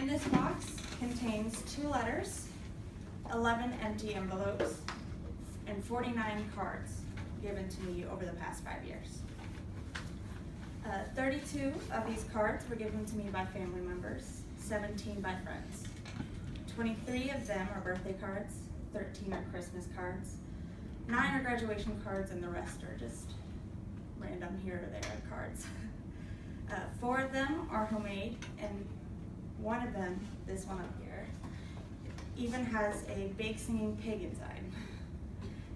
In this box contains 2 letters, 11 empty envelopes, and 49 cards given to me over the past 5 years. 32 of these cards were given to me by family members, 17 by friends. 23 of them are birthday cards, 13 are Christmas cards, 9 are graduation cards, and the rest are just random here or there cards. 4 of them are homemade, and one of them, this one up here, even has a big singing pig inside.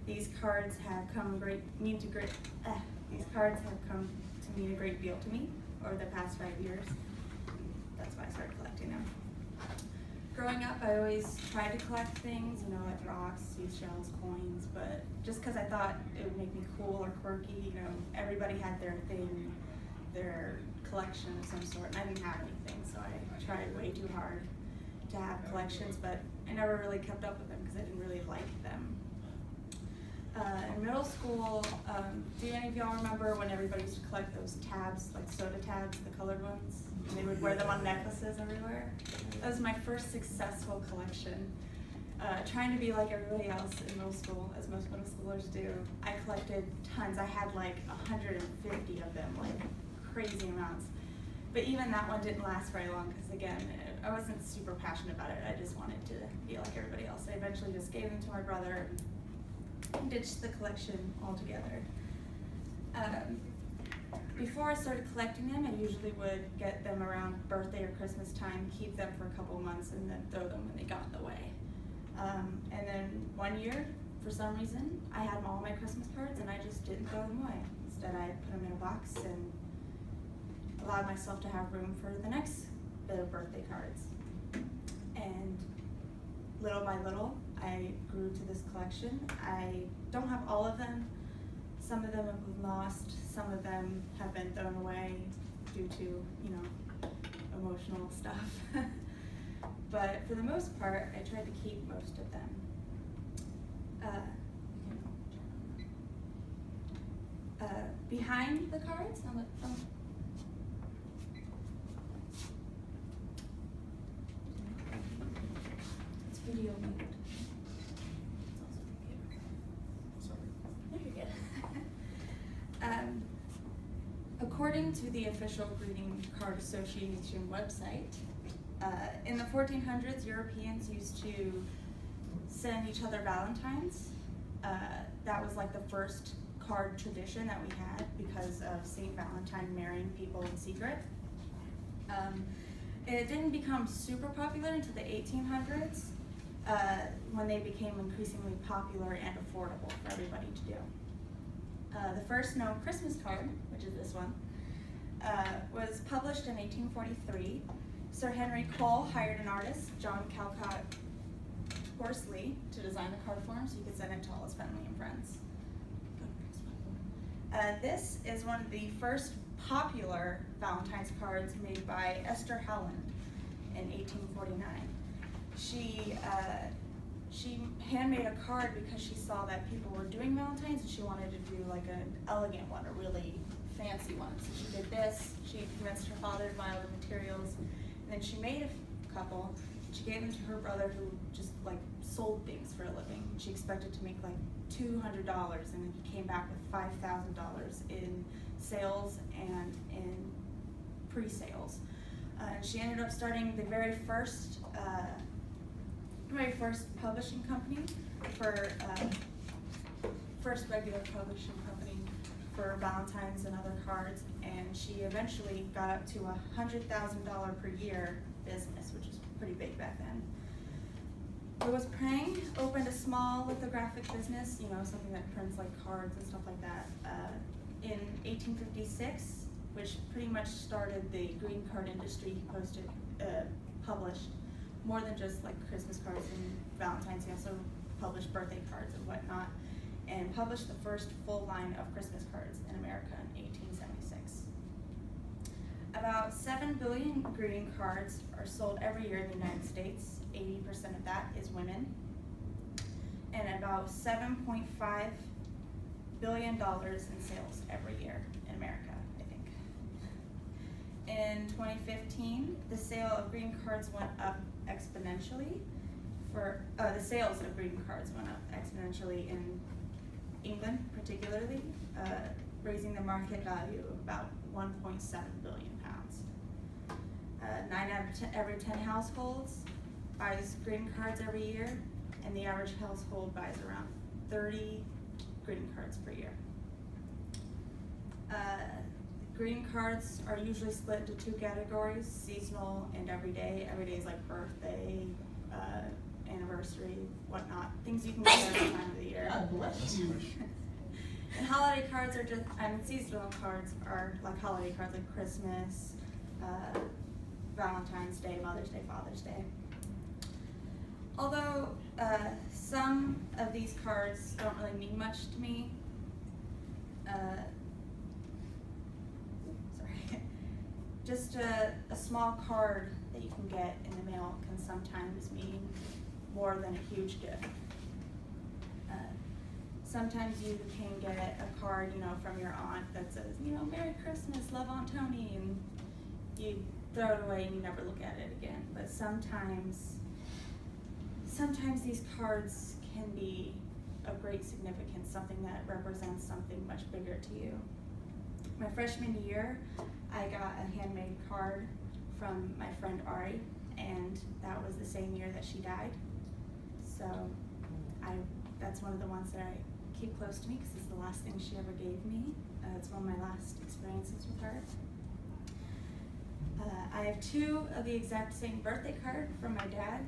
These cards have come these cards have come to mean a great deal to me over the past 5 years. That's why I started collecting them. Growing up, I always tried to collect things, you know, like rocks, seashells, coins, but just because I thought it would make me cool or quirky, you know, everybody had their thing, their collection of some sort, and I didn't have anything, so I tried way too hard to have collections, but I never really kept up with them because I didn't really like them. In middle school, do any of y'all remember when everybody used to collect those tabs, like soda tabs, the colored ones? And they would wear them on necklaces everywhere? That was my first successful collection. Trying to be like everybody else in middle school, as most middle schoolers do. I collected tons. I had like 150 of them, like crazy amounts. But even that one didn't last very long because, again, I wasn't super passionate about it. I just wanted to be like everybody else. I eventually just gave them to my brother and ditched the collection altogether. Before I started collecting them, I usually would get them around birthday or Christmas time, keep them for a couple of months, and then throw them when they got in the way. And then one year, for some reason, I had all my Christmas cards and I just didn't throw them away. Instead, I put them in a box and allowed myself to have room for the next bit of birthday cards. And little by little, I grew to this collection. I don't have all of them. Some of them have been lost. Some of them have been thrown away due to, you know, emotional stuff. But for the most part, I tried to keep most of them. Behind the cards, it's video mode. According to the official Greeting Card Association website, in the 1400s, Europeans used to send each other Valentines. That was like the first card tradition that we had because of St. Valentine marrying people in secret. It didn't become super popular until the 1800s when they became increasingly popular and affordable for everybody to do. The first known Christmas card, which is this one, was published in 1843. Sir Henry Cole hired an artist, John Calcott Horsley, to design the card for him so he could send it to all his family and friends. This is one of the first popular Valentine's cards made by Esther Helen in 1849. She handmade a card because she saw that people were doing Valentine's and she wanted to do like an elegant one, a really fancy one. So she did this, she convinced her father to buy all the materials, and then she made a couple. She gave them to her brother who just like sold things for a living. She expected to make like $200 and then he came back with $5,000 in sales and in pre-sales. She ended up starting the very first publishing company first regular publishing company for Valentine's and other cards, and she eventually got up to $100,000 per year business, which was pretty big back then. Louis Prang opened a small lithographic business, you know, something that prints like cards and stuff like that, in 1856, which pretty much started the green card industry. He published more than just like Christmas cards and Valentine's. He also published birthday cards and whatnot, and published the first full line of Christmas cards in America in 1876. About 7 billion greeting cards are sold every year in the United States. 80% of that is women. And about $7.5 billion in sales every year in America, I think. In 2015, the sale of green cards went up exponentially. The sales of green cards went up exponentially in England, particularly, raising the market value of about 1.7 billion pounds. 9 out of every 10 households buys green cards every year, and the average household buys around 30 green cards per year. Green cards are usually split into 2 categories: seasonal and everyday. Everyday is like birthday, anniversary, whatnot, things you can get every time of the year. God bless you. And holiday cards are just, seasonal cards are like holiday cards like Christmas, Valentine's Day, Mother's Day, Father's Day. Although some of these cards don't really mean much to me, just a small card that you can get in the mail can sometimes mean more than a huge gift. Sometimes you can get a card, from your aunt that says, Merry Christmas, love Aunt Tony, and you throw it away and you never look at it again. But sometimes these cards can be of great significance, something that represents something much bigger to you. My freshman year, I got a handmade card from my friend Ari, and that was the same year that she died. So that's one of the ones that I keep close to me because it's the last thing she ever gave me. It's one of my last experiences with her. I have 2 of the exact same birthday card from my dad,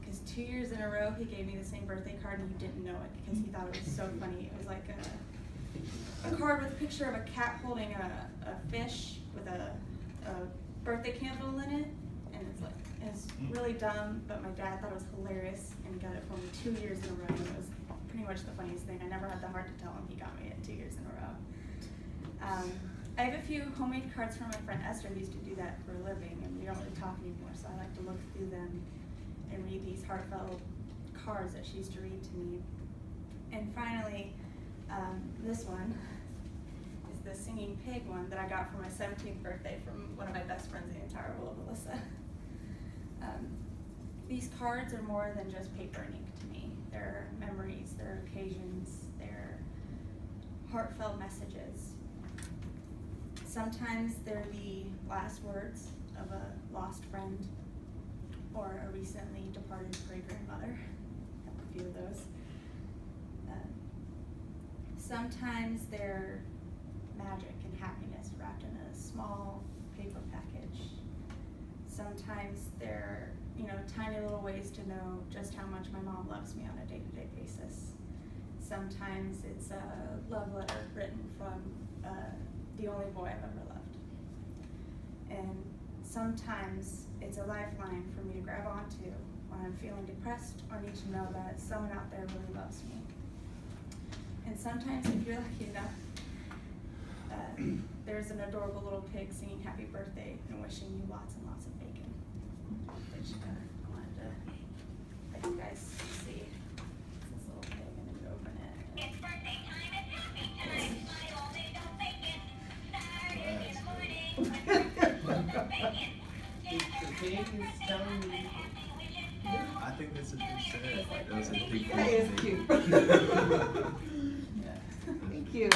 because 2 years in a row he gave me the same birthday card and he didn't know it because he thought it was so funny. It was like a card with a picture of a cat holding a fish with a birthday candle in it, and it's really dumb, but my dad thought it was hilarious and he got it for me 2 years in a row, and it was pretty much the funniest thing. I never had the heart to tell him he got me it 2 years in a row. I have a few homemade cards from my friend Esther, who used to do that for a living, and we don't really talk anymore, so I like to look through them and read these heartfelt cards that she used to read to me. And finally, this one is the singing pig one that I got for my 17th birthday from one of my best friends in the entire world, Melissa. These cards are more than just paper and ink to me. They're memories, they're occasions, they're heartfelt messages. Sometimes they're the last words of a lost friend or a recently departed great-grandmother. I have a few of those. Sometimes they're magic and happiness wrapped in a small paper package. Sometimes they're, tiny little ways to know just how much my mom loves me on a day-to-day basis. Sometimes it's a love letter written from the only boy I've ever loved. And sometimes it's a lifeline for me to grab onto when I'm feeling depressed or need to know that someone out there really loves me. And sometimes, if you're lucky enough, there's an adorable little pig singing happy birthday and wishing you lots and lots of bacon, which I wanted to let you guys see. It's this little pig, and then you open it. It's birthday time, it's happy time. Smile all day, don't bacon. Starting in the morning with bacon. The pig is telling me. I think this is pretty sad. That was a big That is cute. Yeah. Thank you.